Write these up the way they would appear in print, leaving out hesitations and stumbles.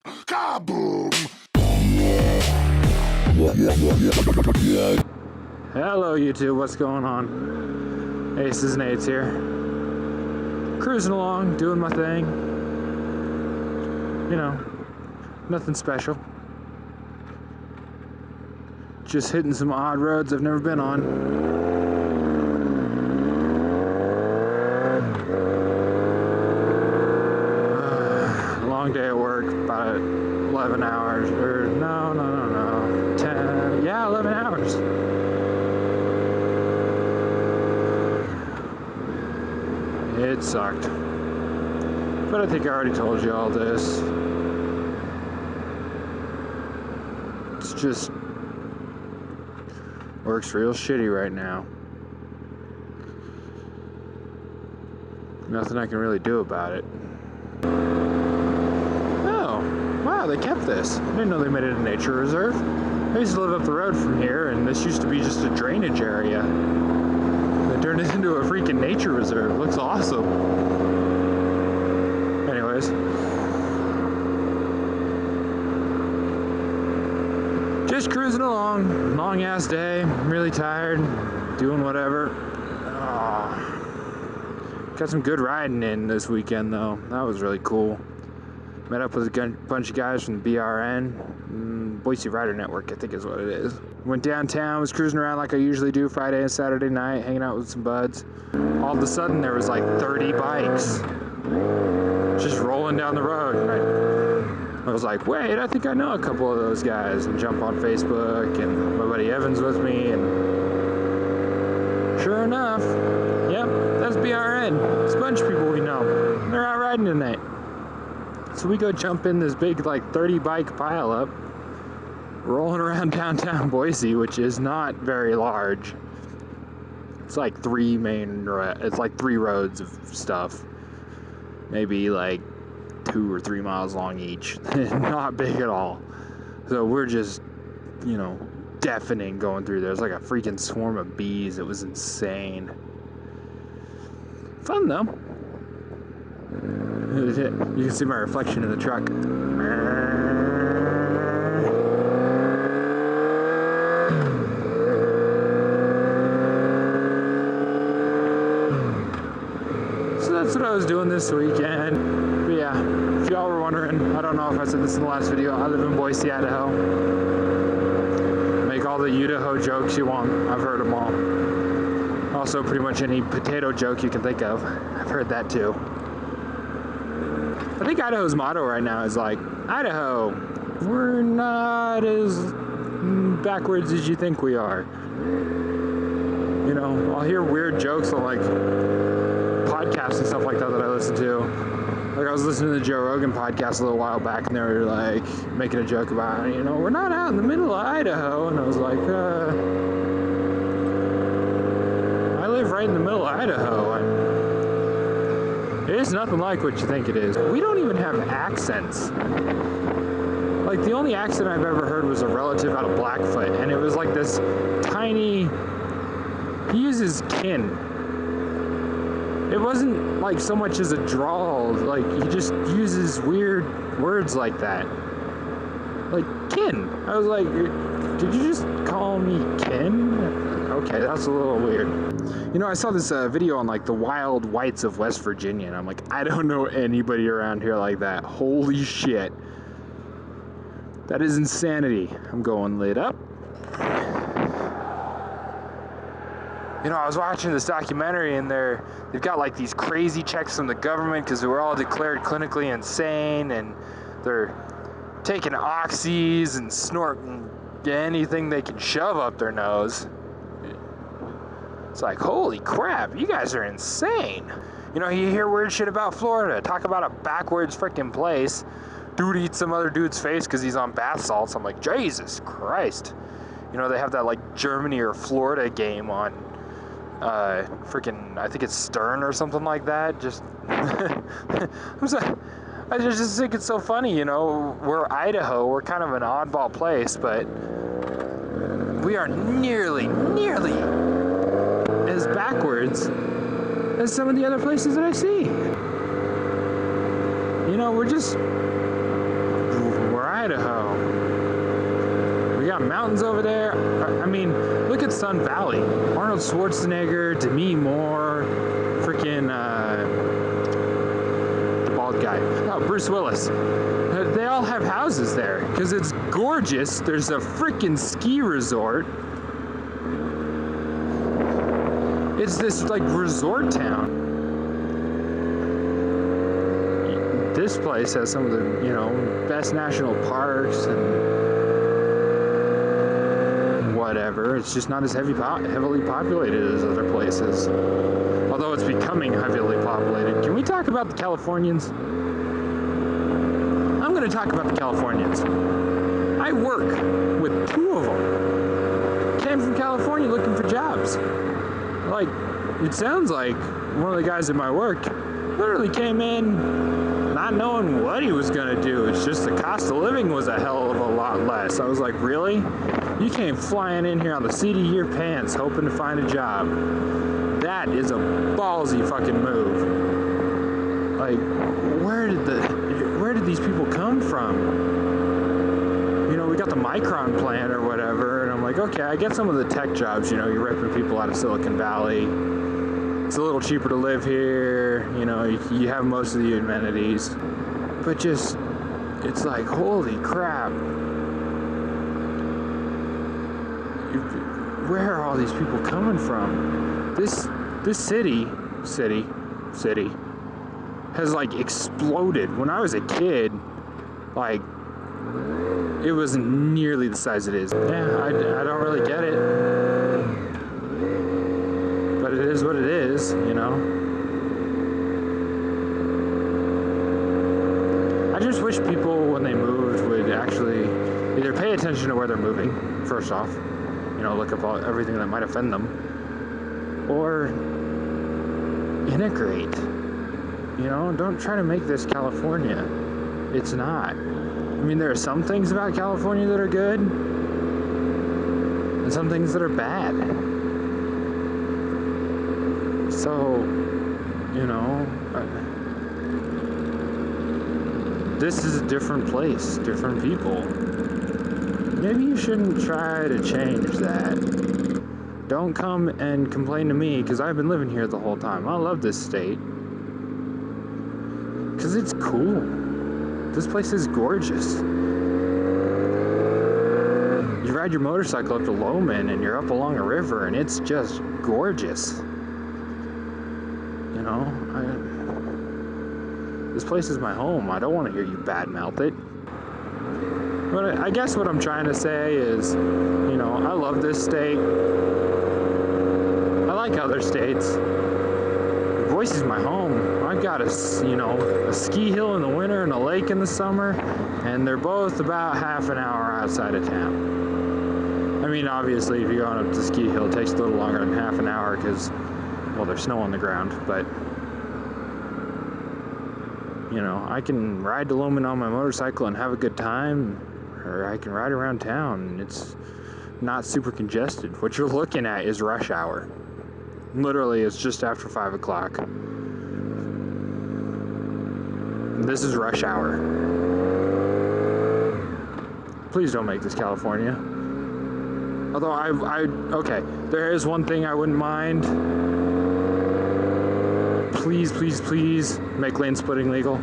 Kaboom! Hello YouTube, what's going on? Aces and Eights here. Cruising along, doing my thing. You know, nothing special. Just hitting some odd roads I've never been on. Long day at work, about 11 hours, or no, 10, yeah, 11 hours. It sucked. But I think I already told you all this. It's just, work's real shitty right now. Nothing I can really do about it. Wow, they kept this. I didn't know they made it a nature reserve. I used to live up the road from here, and this used to be just a drainage area. They turned it into a freaking nature reserve. Looks awesome. Anyways. Just cruising along. Long ass day. I'm really tired. Doing whatever. Got some good riding in this weekend, though. That was really cool. Met up with a bunch of guys from the BRN, Boise Rider Network, I think is what it is. Went downtown, was cruising around like I usually do Friday and Saturday night, hanging out with some buds. All of a sudden, there was like 30 bikes just rolling down the road. And I was like, wait, I think I know a couple of those guys. And jump on Facebook, and my buddy Evan's with me. And sure enough, yep, that's BRN. It's a bunch of people we know. They're out riding tonight. So we go jump in this big, like, 30 bike pile up, rolling around downtown Boise, which is not very large. It's like three roads of stuff. Maybe like 2 or 3 miles long each. Not big at all. So we're just, you know, deafening going through there. There's like a freaking swarm of bees. It was insane. Fun though. You can see my reflection in the truck. So that's what I was doing this weekend. But yeah, if y'all were wondering, I don't know if I said this in the last video, I live in Boise, Idaho. Make all the Idaho jokes you want. I've heard them all. Also, pretty much any potato joke you can think of. I've heard that too. I think Idaho's motto right now is like, Idaho, we're not as backwards as you think we are. You know, I'll hear weird jokes on like podcasts and stuff like that I listen to. Like I was listening to the Joe Rogan podcast a little while back, and they were like making a joke about, you know, we're not out in the middle of Idaho. And I was like, I live right in the middle of Idaho. It is nothing like what you think it is. We don't even have accents. Like, the only accent I've ever heard was a relative out of Blackfoot, and it was like this tiny... He uses kin. It wasn't like so much as a drawl, like, he just uses weird words like that. Like, kin. I was like, did you just call me kin? Okay, that's a little weird. You know, I saw this video on like the wild whites of West Virginia, and I'm like, I don't know anybody around here like that. Holy shit. That is insanity. I'm going lit up. You know, I was watching this documentary, and they've got like these crazy checks from the government because they were all declared clinically insane, and they're taking oxys and snorting anything they can shove up their nose. It's like, holy crap, you guys are insane. You know, you hear weird shit about Florida. Talk about a backwards freaking place. Dude eats some other dude's face because he's on bath salts. I'm like, Jesus Christ. You know, they have that like Germany or Florida game on freaking, I think it's Stern or something like that. Just, I just think it's so funny, you know. We're Idaho. We're kind of an oddball place, but we are nearly as backwards as some of the other places that I see. You know, we're just Idaho. We got mountains over there. I mean, look at Sun Valley. Arnold Schwarzenegger, Demi Moore, freaking the bald guy. Oh, Bruce Willis. They all have houses there because it's gorgeous. There's a freaking ski resort. It's this like resort town. This place has some of the, you know, best national parks and whatever. It's just not as heavily populated as other places. Although it's becoming heavily populated. Can we talk about the Californians? I'm going to talk about the Californians. I work with two of them. Came from California looking for jobs. Like, it sounds like one of the guys at my work literally came in not knowing what he was going to do. It's just the cost of living was a hell of a lot less. I was like, really? You came flying in here on the seat of your pants hoping to find a job. That is a ballsy fucking move. Like, where did these people come from? You know, we got the Micron plant or whatever, and I'm like, okay, I get some of the tech jobs, you know, you're ripping people out of Silicon Valley. It's a little cheaper to live here, you know, you have most of the amenities. But just, it's like, holy crap. Where are all these people coming from? This city has like exploded. When I was a kid, like, it wasn't nearly the size it is. Yeah, I don't really get it. But it is what it is, you know? I just wish people, when they moved, would actually either pay attention to where they're moving, first off. You know, look up everything that might offend them. Or integrate. You know, don't try to make this California. It's not. I mean, there are some things about California that are good, and some things that are bad. So, you know, this is a different place, different people. Maybe you shouldn't try to change that. Don't come and complain to me, because I've been living here the whole time. I love this state. Because it's cool. This place is gorgeous. You ride your motorcycle up to Loman and you're up along a river and it's just gorgeous. You know, this place is my home. I don't want to hear you badmouth it. But I guess what I'm trying to say is, you know, I love this state. I like other states. Boise is my home. I've got a ski hill in the winter and a lake in the summer, and they're both about half an hour outside of town. I mean, obviously, if you're going up to ski hill, it takes a little longer than half an hour because, well, there's snow on the ground, but, you know, I can ride to Loman on my motorcycle and have a good time, or I can ride around town, and it's not super congested. What you're looking at is rush hour. Literally, it's just after 5 o'clock. This is rush hour. Please don't make this California. Although okay, there is one thing I wouldn't mind. Please, please, please make lane splitting legal.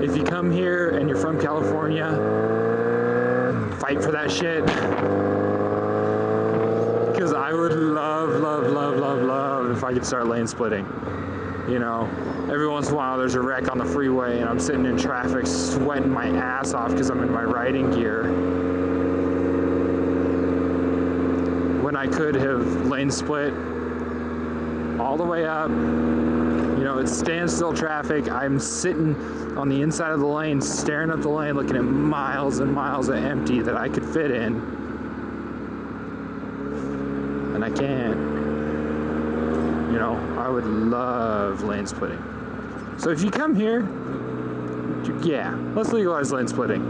If you come here and you're from California, fight for that shit. Because I would love if I could start lane splitting. You know, every once in a while there's a wreck on the freeway and I'm sitting in traffic sweating my ass off because I'm in my riding gear. When I could have lane split all the way up. You know, it's standstill traffic. I'm sitting on the inside of the lane, staring up the lane, looking at miles and miles of empty that I could fit in. And I can't. You know, I would love lane splitting. So if you come here, yeah, let's legalize lane splitting.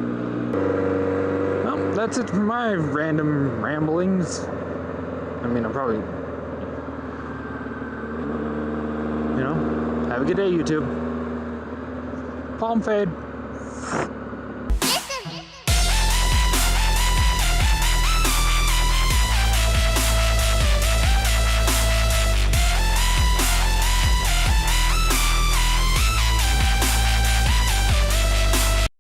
Well, that's it for my random ramblings. I mean, I'm probably, you know, have a good day, YouTube. Palm fade.